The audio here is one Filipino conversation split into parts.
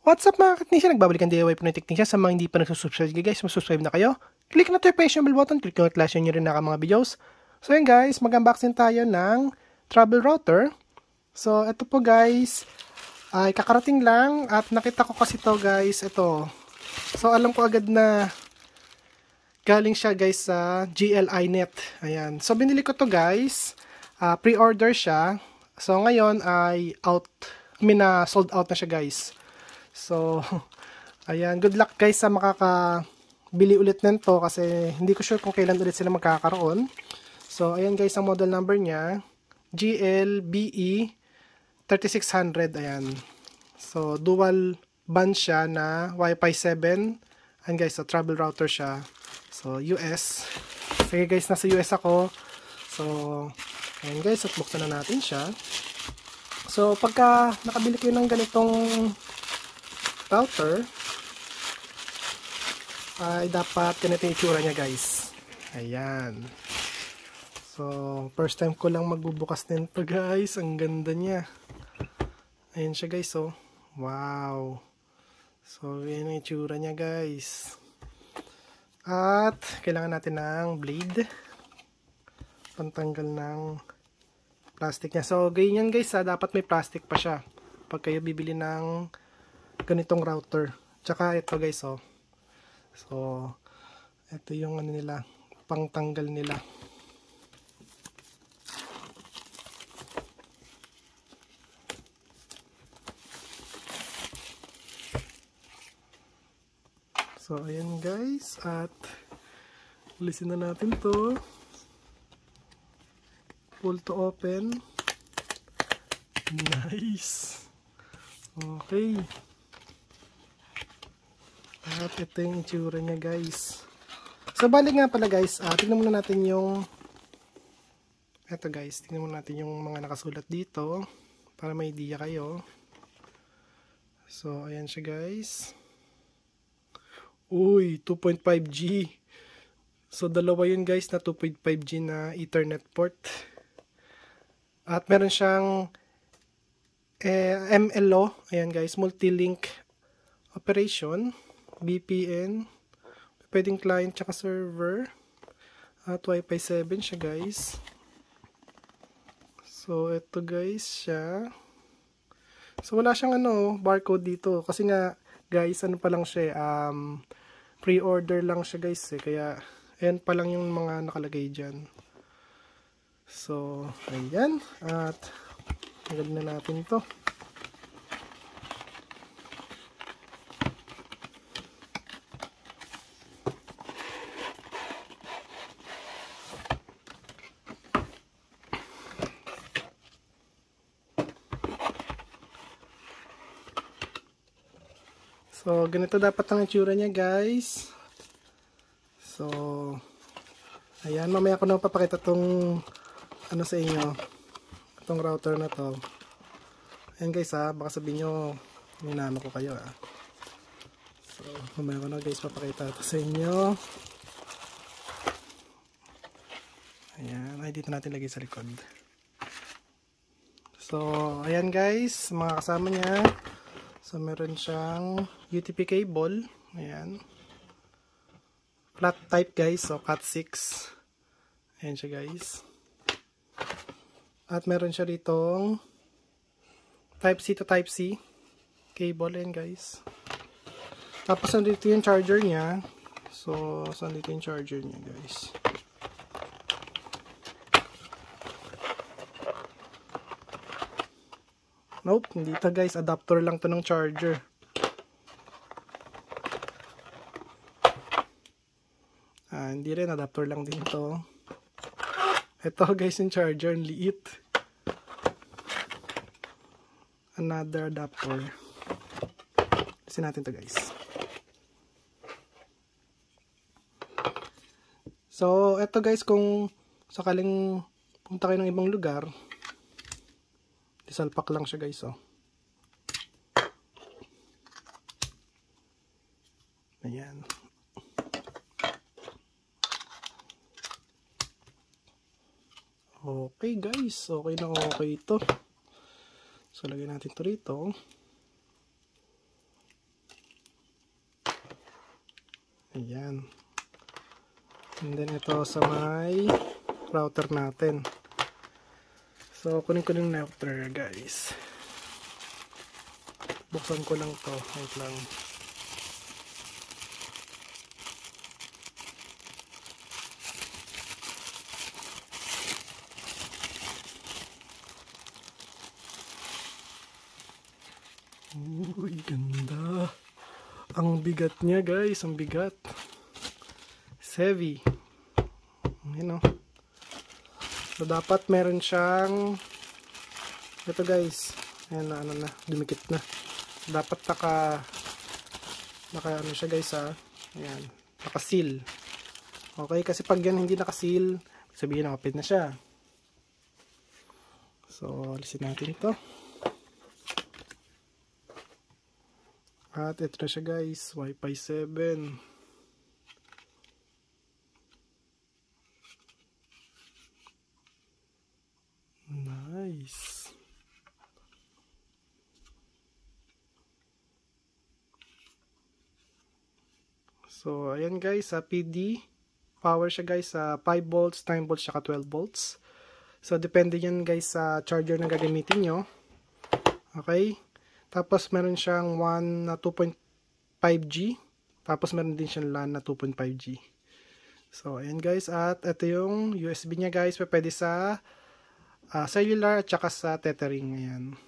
What's up mga katnisya? Nagbabalikan DIY po ng teknisya. Sa mga hindi pa nagsusubscribe guys, subscribe na kayo. Click na notification bell button, click yung notification nyo rin na mga videos. So yun guys, mag-unboxing tayo ng travel router. So ito po guys, ay kakarating lang at nakita ko kasi to guys, ito. So alam ko agad na galing siya guys sa GLInet. Ayan. So binili ko to guys, pre-order siya. So ngayon ay sold out na siya guys. So, ayan, good luck guys sa makakabili ulit nito kasi hindi ko sure kung kailan ulit sila magkakaroon. So, ayan guys, ang model number niya, GLBE 3600, ayan. So, dual band siya na Wi-Fi 7. Ayan guys, so travel router siya. So, US. Sige guys, nasa US ako. So, ayan guys, at buksan na natin siya. So, pagka nakabili kayo ng ganitong router ay dapat ganito yung itsura niya guys. Ayan. So, first time ko lang magbubukas nito guys. Ang ganda niya. Ayan siya guys. Oh. Wow. So, yan yung itsura niya guys. At, kailangan natin ng blade. Pantanggal ng plastic niya. So, ganyan guys. Dapat may plastic pa siya. Pag kayo bibili ng ganitong router. Tsaka ito guys, oh. So, ito yung ano nila, pangtanggal nila. So, ayan guys. At, ulisin na natin to. Pull to open. Nice. Okay. At ito yung itsura niya guys. So bali nga pala guys, tignan muna natin yung eto guys, tignan muna natin yung mga nakasulat dito para may idea kayo. So ayan siya guys. Uy, 2.5G. So dalawa yun guys na 2.5G na Ethernet port. At meron siyang MLO, ayan guys, multi-link operation. VPN, pwedeng client tsaka server, at Wi-Fi 7 siya guys. So ito guys siya. So wala siyang barcode dito kasi nga guys pa lang siya, pre-order lang siya guys kaya ayan pa lang yung mga nakalagay dyan. So ayan, at tanggalin na natin to. So, ganito dapat ang itsura niya guys. So, ayan, mamaya ko na papakita tong sa inyo, itong router na to. Ayan guys baka sabihin nyo ninano ko kayo So, mamaya ko na guys papakita ito sa inyo. Ayan, ay dito natin lagay sa likod. So, ayan guys, mga kasama niya. So, meron siyang UTP cable. Ayan. Flat type guys. So, Cat 6. Ayan siya guys. At meron siya ditong Type C to Type C cable. Ayan guys. Tapos, nandito yung charger niya. So, nandito yung charger niya guys. Nope, hindi ito guys. Adapter lang to ng charger. Hindi rin. Adapter lang din to. Ito guys yung charger. Ang liit. Another adapter. Kasi natin to guys. So, ito guys kung sakaling punta kayo ng ibang lugar, isalpak lang siya guys Ayan. Okay guys, okay na okay ito. So lagyan natin ito rito. Ayan. And then ito sa may router natin. So, kunin ko yung router, guys. Buksan ko lang to. Wait lang. Uy, ganda. Ang bigat niya, guys. Ang bigat. Heavy. Ayan o. So, dapat meron siyang ito, guys. Ayan na, ano na. Dumikit na. So, dapat naka ano siya, guys, ha. Ayan. Naka-seal. Okay, kasi pag yan hindi naka-seal, sabihin nakapit na siya. So, alisin natin ito. At ito na siya, guys. Wi-Fi 7. Nice. So, ayan, guys. PD. Power siya, guys. 5 volts, 9 volts, saka 12 volts. So, depende yan, guys, sa charger na gagamitin nyo. Okay. Tapos, meron siyang 2.5G. Tapos, meron din siyang LAN na 2.5G. So, ayan, guys. At ito yung USB niya, guys. Pwede sa cellular at saka sa tethering. Ayan.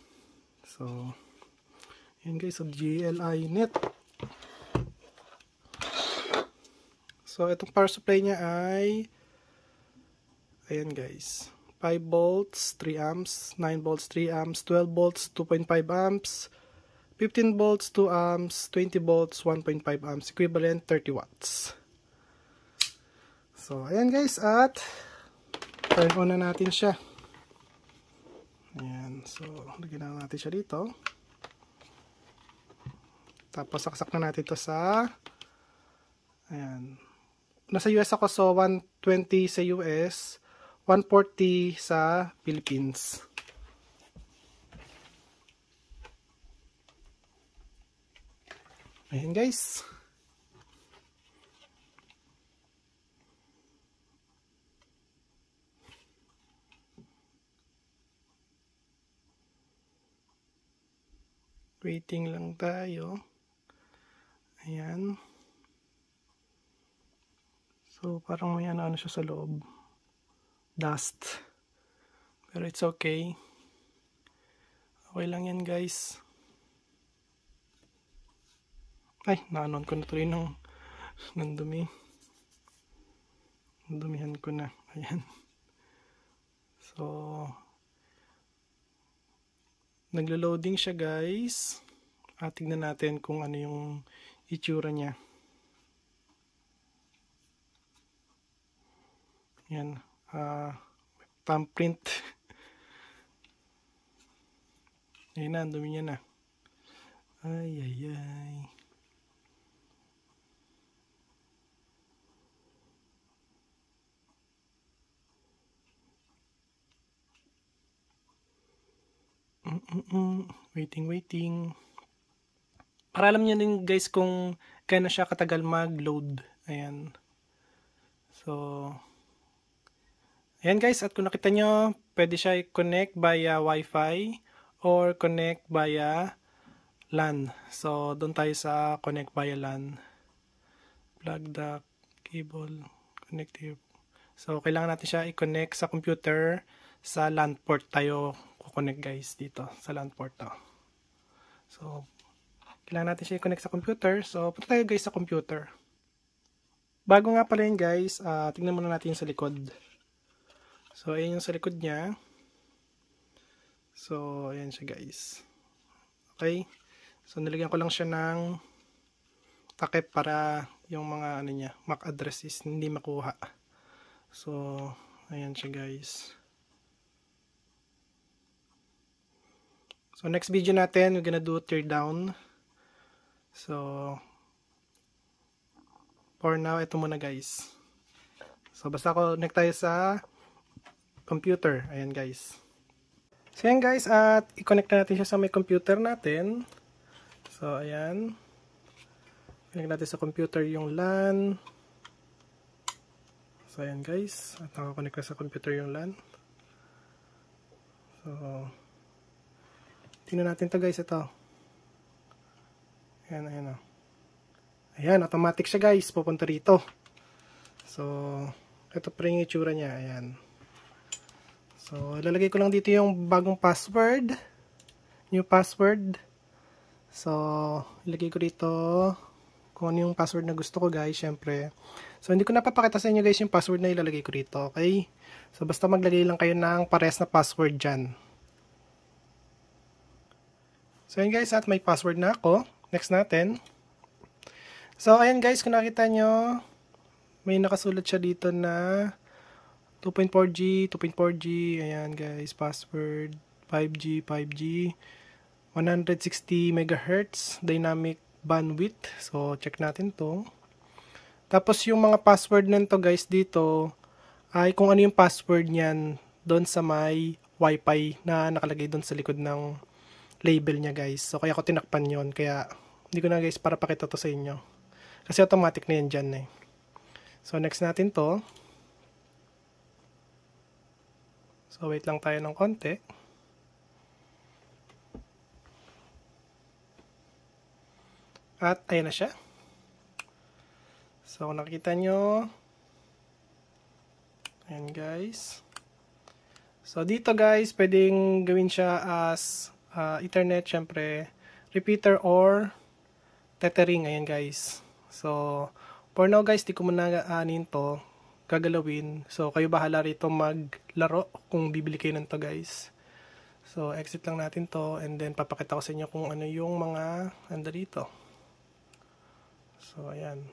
So, ayan, guys. So, GLI net. So, itong power supply niya ay ayan, guys. 5 volts, 3 amps, 9 volts, 3 amps, 12 volts, 2.5 amps, 15 volts, 2 amps, 20 volts, 1.5 amps, equivalent 30 watts. So, ayan, guys, at turn on na natin siya. Ayan, so, lagyan na natin siya dito. Tapos, saksak na natin ito sa ayan. Nasa US ako, so 120 sa US, 140 sa Philippines. Ayan, guys. Waiting lang tayo. Ayan. So, parang may ano siya sa loob. Dust. Pero it's okay. Okay lang yan, guys. Ay, na-anon ko na tuloy ng dumi. Dumihan ko na. Ayan. So, naglo-loading siya, guys. At tignan natin kung ano yung itsura niya. Yan. Thumbprint. Ayan na, ang dumi niya na. Ay, ay, ay. Waiting. Para alam niyo din, guys, kung kaya siya katagal mag-load. Ayan. So, ayan, guys, at kung nakita nyo, pwede siya i-connect via Wi-Fi or connect via LAN. So, doon tayo sa connect via LAN. Plug the cable, connect here. So, kailangan natin siya i-connect sa computer. Sa LAN port tayo kukonect, guys, dito. Sa LAN port to. So, kailangan natin siya i-connect sa computer. So, punta tayo, guys, sa computer. Bago nga pala yun, guys, tingnan muna natin yung sa likod. So, ayan yung sa likod niya. So, ayan siya, guys. Okay. So, nilagyan ko lang siya ng takip para yung mga ano niya, MAC address is hindi makuha. So, ayan siya, guys. So, next video natin, we're gonna do tear down. So, for now, ito muna, guys. So, basta connect tayo sa computer. Ayan, guys. So, ayan, guys, at i-connect na natin siya sa may computer natin. So, ayan. Connect natin sa computer yung LAN. So, ayan guys. At nakakonect na sa computer yung LAN. So, tingnan natin to guys. Ito. Ayan, ayan o. Ayan, automatic siya guys. Pupunta rito. So, ito pa rin yung itsura niya. Ayan. So, ilalagay ko lang dito yung bagong password. New password. So, ilagay ko dito kung ano yung password na gusto ko guys, syempre. So, hindi ko napapakita sa inyo guys yung password na ilalagay ko dito, okay? So, basta maglagay lang kayo ng pares na password dyan. So, ayan guys, at may password na ako. Next natin. So, ayan guys, kung nakita nyo, may nakasulat siya dito na 2.4G, 2.4G, ayan guys, password, 5G, 5G, 160 MHz, dynamic bandwidth. So, check natin to. Tapos, yung mga password nito guys dito, ay kung ano yung password niyan doon sa may Wi-Fi na nakalagay doon sa likod ng label niya guys. So, kaya ko tinakpan yon. Kaya, hindi ko na guys para pakita to sa inyo. Kasi automatic na yan dyan eh. So, next natin to. So, wait lang tayo ng konti. At, ayan na siya. So, kung nakita nyo, ayan guys. So, dito guys, pwedeng gawin siya as Ethernet, syempre, repeater or tethering, ayan guys. So, for now guys, di ko muna anin to, gagalawin. So, kayo bahala rito maglaro kung bibili kayo nito guys. So, exit lang natin to and then papakita ko sa inyo kung ano yung mga anda dito. So, ayan.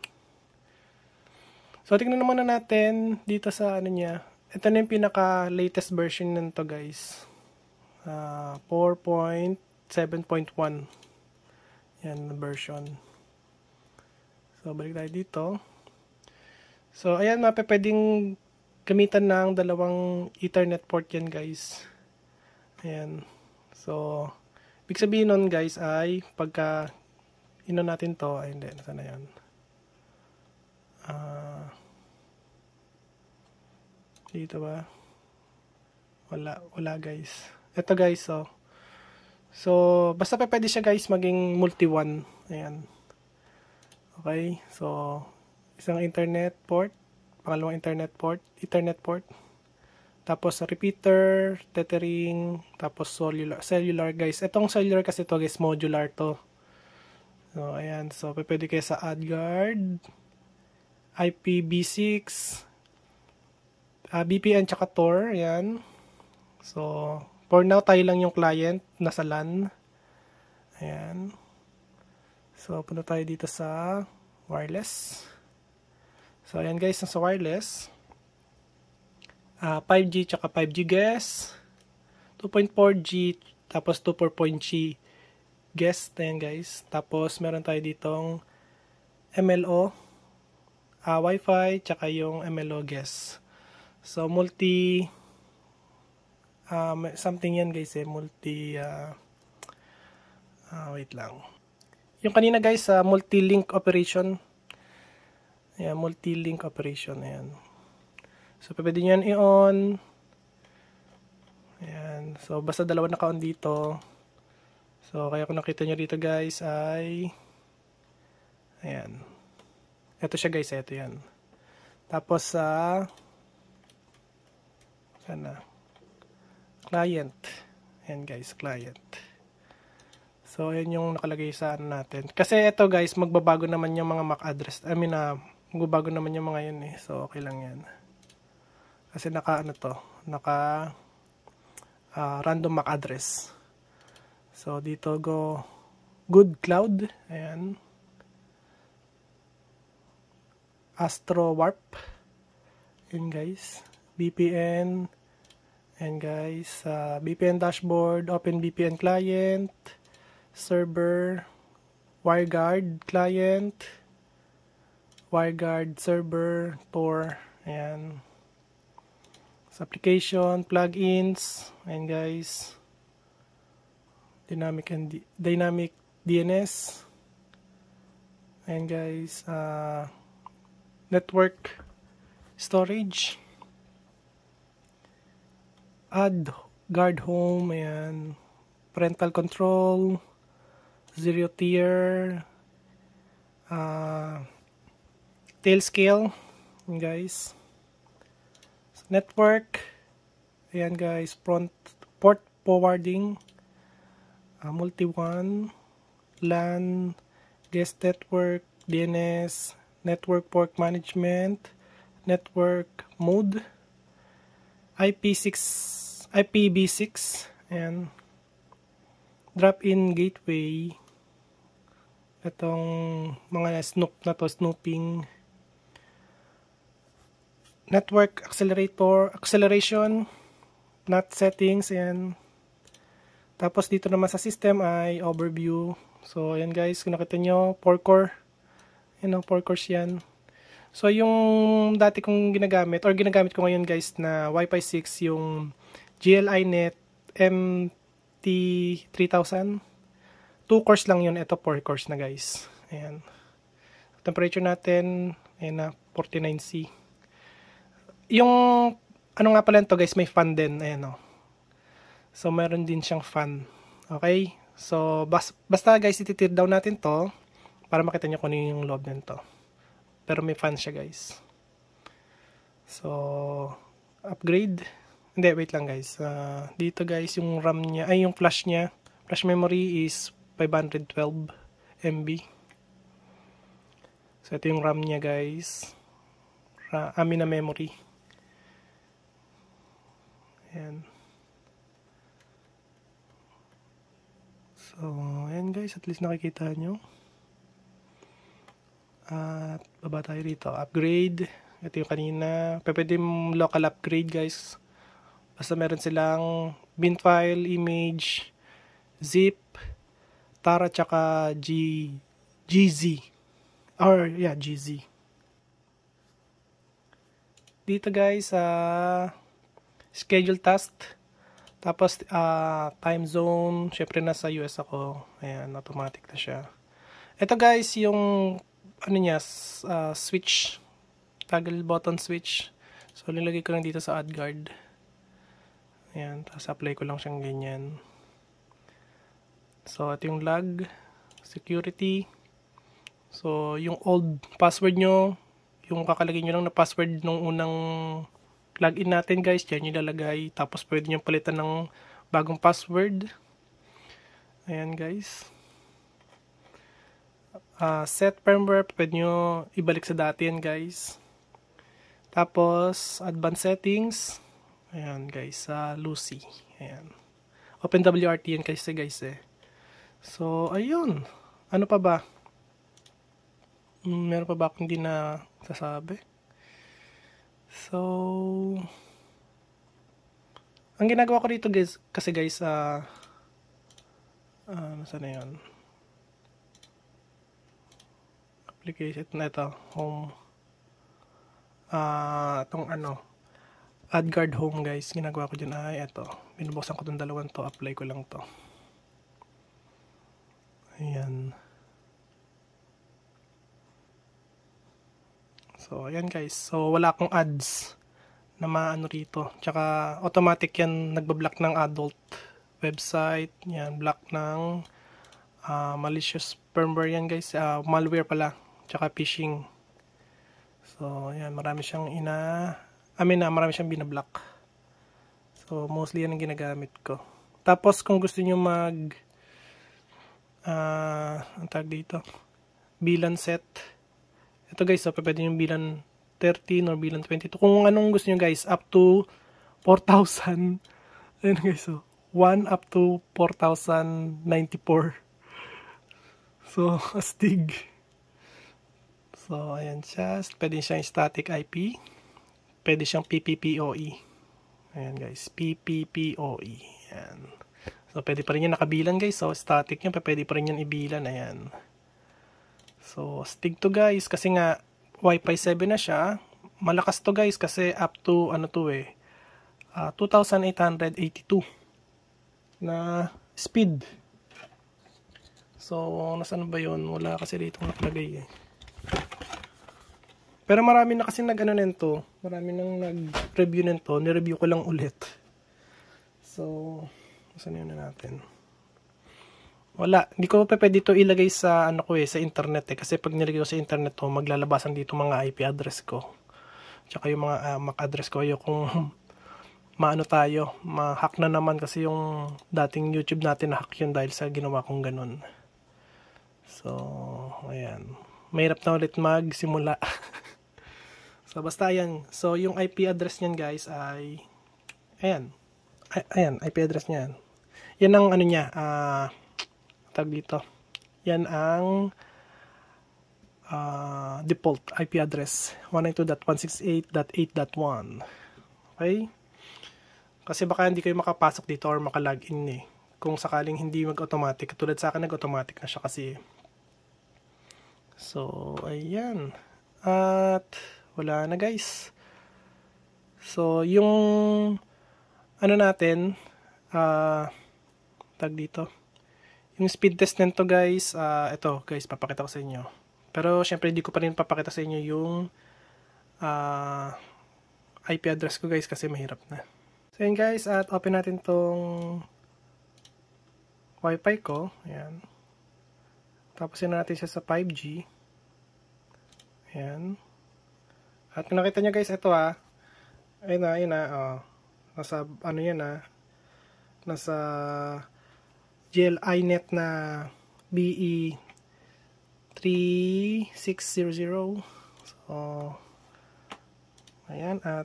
So, tingnan naman na natin dito sa ano niya. Ito na yung pinaka-latest version nito guys. 4.7.1. Yan, version. So, balik tayo dito. So, ayan, pwedeng gamitan ng dalawang Ethernet port yan, guys. Ayan. So, ibig sabihin nun, guys, ay pagka ino natin to, ay hindi, nasa na yan? Dito ba? Wala, guys. Ito, guys, so. So, basta pwede siya, guys, maging multi-one. Ayan. Okay, so, isang internet port, pangalawang internet port, Ethernet port, tapos repeater, tethering, tapos cellular guys. Itong cellular kasi to guys, modular to. So, ayan. So, pwede kayo sa AdGuard, IPv6, VPN, tsaka Tor. Ayan. So, for now, tayo lang yung client, nasa LAN. Ayan. So, punta tayo dito sa wireless. So, ayan guys, nasa wireless. 5G tsaka 5G guest. 2.4G tapos 2.4G guest. Ayan guys. Tapos, meron tayo ditong MLO, Wi-Fi, tsaka yung MLO guest. So, multi something yan guys eh. Wait lang. Yung kanina guys, multi-link operation. Ayan, multi-link operation. Ayan. So, pwede nyo yan i-on. Ayan. So, basta dalawa naka-on dito. So, kaya kung nakita nyo dito guys ay ayan. Ito siya guys. Ito yan. Tapos sana client. Ayan guys, client. So, ayan yung nakalagay sa ano natin. Kasi ito guys, magbabago naman yung mga MAC address. Magbabago naman yung mga yun eh. So, okay lang yan. Kasi naka random MAC address. So, dito go Good Cloud. Ayan. Astro Warp. Ayan guys. VPN. Ayan guys. VPN dashboard. OpenVPN client. Server, WireGuard client, WireGuard server, Tor, ayan. Sa application, plugins, ayan guys. Dynamic DNS, Ayan guys, network storage, add guard home, ayan, parental control, zero tier, tail scale, ayan guys, network, ayan guys, port forwarding, multi-one, LAN, guest network, DNS, network port management, network mode, IPv6, and drop-in gateway, itong mga snooping, network acceleration, NAT settings, and tapos dito naman sa system ay overview. So ayan guys, kung nakita nyo, 4 core, 4 cores yan. So yung dati kong ginagamit ko ngayon guys na Wi-Fi 6, yung GLINet MT3000, 2 cores lang yun, ito 4 cores na guys. Ayan, temperature natin ayan na 49C. Yung ano nga pala ito guys, may fan din, ayan o. So meron din siyang fan. Okay, so basta guys, iti-tear down natin to para makita nyo kung ano yung loob nito. Pero may fan siya guys. So upgrade, hindi, wait lang guys, dito guys yung RAM nya, ay yung flash nya, flash memory is 512 MB. So ito yung RAM nya guys, amin na memory. Ayan. So, ayan guys, at least nakikita nyo. At baba tayo rito. Upgrade. Ito yung kanina. Pwede yung local upgrade guys. Basta meron silang bin file, image, zip, tara, tsaka GZ. Or, yeah, GZ. Dito guys, schedule task. Tapos, time zone, syempre nasa US ako. Ayan, automatic na siya. Ito guys, yung, ano niya, switch. Toggle button switch. So, nilagay ko lang dito sa add guard. Ayan, tapos apply ko lang siyang ganyan. So, ito yung log, security. So, yung old password nyo, yung kakalagay nyo lang na password nung unang login natin guys, dyan yung lalagay. Tapos pwede nyo palitan ng bagong password. Ayan guys. Set firmware, pwede nyo ibalik sa dati yan guys. Tapos advanced settings. Ayan guys, Lucy. Ayan. OpenWRT yan kasi guys eh. So ayun. Ano pa ba? Meron pa ba akong hindi na sasabi? So, ang ginagawa ko dito guys, kasi guys, nasa na yun? Application na ito, home. Itong add guard home guys, ginagawa ko dyan ay ito. Binubuksan ko itong dalawang to, apply ko lang to. Ayan. So, ayan guys. So, wala akong ads na maano rito. Tsaka, automatic yan, nagbablock ng adult website. Yan, block ng malicious firmware yan guys. Malware pala. Tsaka phishing. So, ayan, marami siyang marami siyang binablock. So, mostly yan ang ginagamit ko. Tapos, kung gusto nyo ang tag dito, VLAN set. Ito guys, so pwede yung VLAN 13 or VLAN 22. Kung anong gusto nyo guys, up to 4,000. Ayan guys, so 1 up to 4,094. So, astig. So, ayan siya. Pwede siyang static IP. Pwede siyang PPPoE. Ayan guys, PPPoE. Ayan. So, pwede pa rin yan nakabilan guys. So, static yan, pwede pa rin yan ibilan. Ayan. So, astig to guys. Kasi nga, Wi-Fi 7 na siya. Malakas to guys kasi up to, 2,882 na speed. So, nasaan ba yun? Wala kasi dito nakalagay eh. Pero marami na kasi nag-ano nito. Marami nang nag-review nito. Ni-review ko lang ulit. So, saan yun na natin? Wala. Hindi ko pa pwede dito ilagay sa ano ko sa internet eh. Kasi pag nilagay ko sa internet to, maglalabasan dito mga IP address ko. Tsaka yung mga MAC address ko. Ayokong maano tayo. Ma-hack na naman kasi yung dating YouTube natin na-hack yun dahil sa ginawa kong ganun. So, ayan. Mahirap na ulit magsimula. So, basta ayan. So, yung IP address niyan guys ay ayan. Ayan, IP address niyan. Yan ang ano niya, tag dito. Yan ang default IP address 192.168.8.1. Okay? Kasi baka hindi kayo makapasok dito or makalogin eh. Kung sakaling hindi mag-automatic. Katulad sa akin, nag-automatic na siya kasi. So, ayan. At wala na guys. So, yung ano natin, tag dito. Yung speed test nito guys, ito guys, papakita ko sa inyo. Pero syempre hindi ko pa rin papakita sa inyo yung IP address ko guys kasi mahirap na. So yun guys, at open natin tong Wi-Fi ko. Ayan. Tapos yun natin siya sa 5G. Ayan. At kung nakita nyo guys, ito ayun na, nasa, ano yan nasa GLI-net na BE3600. So, ayan, at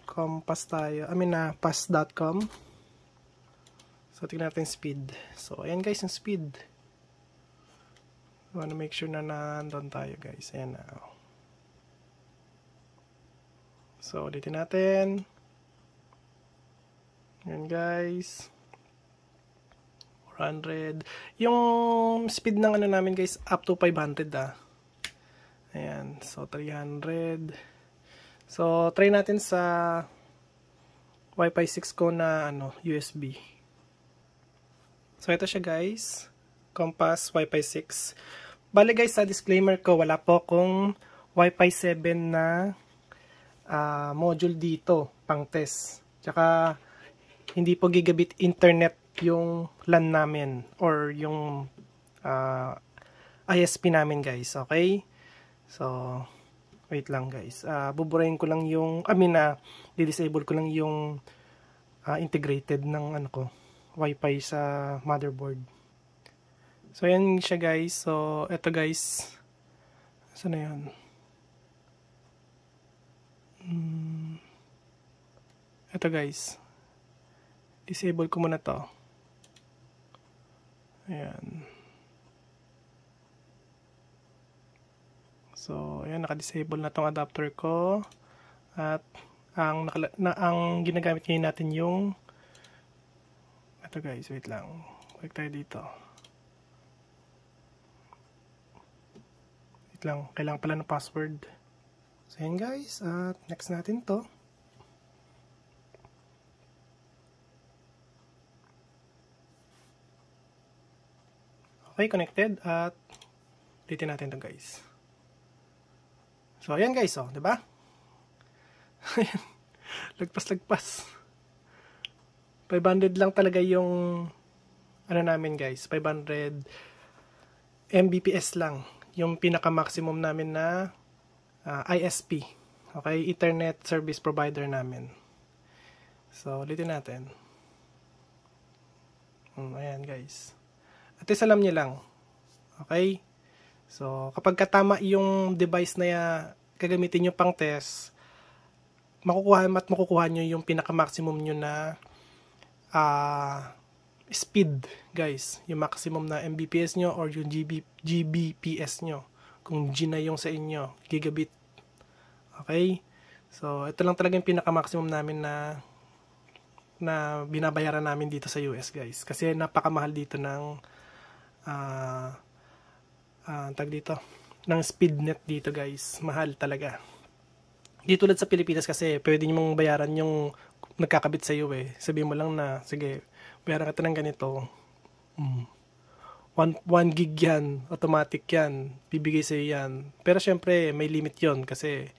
Compass tayo. pass.com. So, tignan natin speed. So, ayan guys, yung speed. I wanna make sure na nandun tayo guys. Ayan na. So, ulitin natin. Ayan guys. 400. Yung speed ng ano namin guys, up to 500 Ayan. So, 300. So, try natin sa Wi-Fi 6 ko na USB. So, ito siya guys. Compass Wi-Fi 6. Bale guys, sa disclaimer ko, wala po akong Wi-Fi 7 na module dito, pang test. Tsaka, hindi po gigabit internet yung LAN namin or yung ISP namin guys. Okay? So, wait lang guys. Buburahin ko lang yung, di-disable ko lang yung integrated ng Wi-Fi sa motherboard. So, yan siya guys. So, eto guys. Saan na yun? Eto guys. Disable ko muna to. Ayan. So, ayan, naka-disable na tong adapter ko. At ang ginagamit ngayon natin yung ito guys, wait lang. Balik tayo dito. Wait lang, kailangan pala ng password. So, ayan guys, at next natin to. Okay, connected at ulitin natin to guys. So, ayan guys, diba? Lagpas. 500 lang talaga yung namin guys. 500 Mbps lang. Yung pinaka-maximum namin na ISP. Okay? Internet Service Provider namin. So, ulitin natin. Ayan guys. At least alam nyo lang. Okay? So, kapag katama yung device na gagamitin nyo pang test, makukuha nyo yung pinaka-maximum nyo na speed, guys. Yung maximum na Mbps nyo or yung GBps nyo. Kung G na yung sa inyo, gigabit. Okay? So, ito lang talaga yung pinaka-maximum namin na binabayaran namin dito sa US, guys. Kasi napakamahal dito ng ng speed net dito guys. Mahal talaga. Di tulad sa Pilipinas kasi pwede nyo mong bayaran yung nagkakabit sa iyo eh. Sabihin mo lang na, sige, bayaran ka ng ganito. 1 gig yan, automatic yan, bibigay sa'yo yan. Pero syempre, may limit yon kasi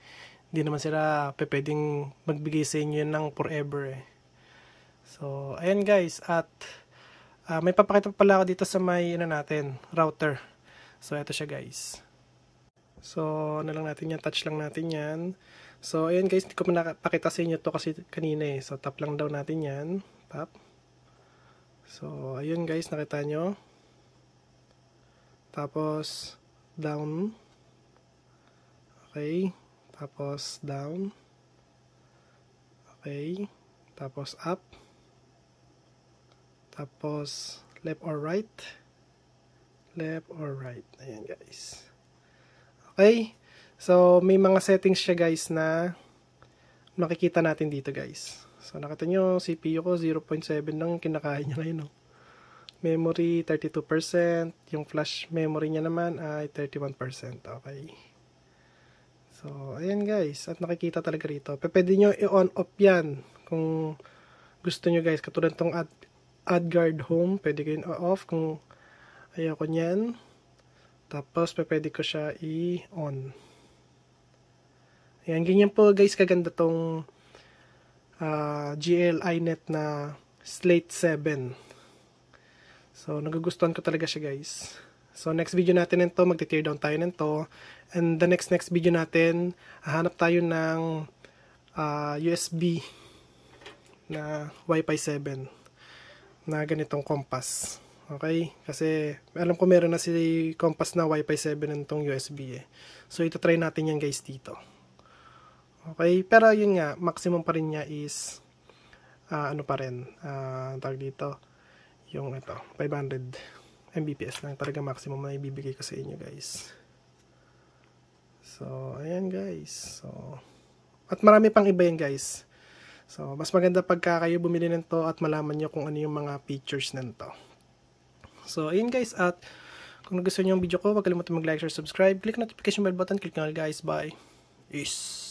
hindi naman sila pwedeng magbigay sa inyo ng forever eh. So, ayan guys, at may papakita pa pala ako dito sa may natin, router. So, ito siya guys. So, lang natin yan, touch lang natin yan. So, ayan guys, hindi ko napakita sa inyo to kasi kanina eh. So, tap lang daw natin yan. Tap. So, ayun guys, nakita nyo. Tapos, down. Okay. Tapos, down. Okay. Tapos, up. Tapos, left or right. Left or right. Ayan guys. Okay. So, may mga settings siya guys na makikita natin dito guys. So, nakita nyo, CPU ko 0.7 lang kinakain niya ngayon. No? Memory 32%. Yung flash memory niya naman ay 31%. Okay. So, ayan guys. At nakikita talaga rito. Pwede nyo i-on off yan. Kung gusto nyo guys. Katulad tong add guard home. Pwede ko i-off kung ayoko nyan. Tapos, pwede ko siya i-on. Ayan, ganyan po guys kaganda tong GL-iNet na Slate 7. So, nagugustuhan ko talaga siya guys. So, next video natin nito, magte-tear down tayo nito. And the next video natin, hahanap tayo ng USB na Wi-Fi 7 na ganitong compass. Okay? Kasi, alam ko meron na si compass na Wi-Fi 7 nitong USB eh. So, ito try natin yan guys dito. Okay? Pero yun nga, maximum pa rin niya is, ano pa rin, tawag dito, yung ito, 500 Mbps lang talaga maximum na ibibigay ko sa inyo guys. So, ayan guys. So, at marami pang iba yan guys. So, mas maganda pagka kayo bumili nito at malaman nyo kung ano yung mga features nito. So, ayun guys, at kung gusto nyo yung video ko, huwag kalimutan mag-like, share, subscribe, click notification bell button, click nyo guys, bye. Peace.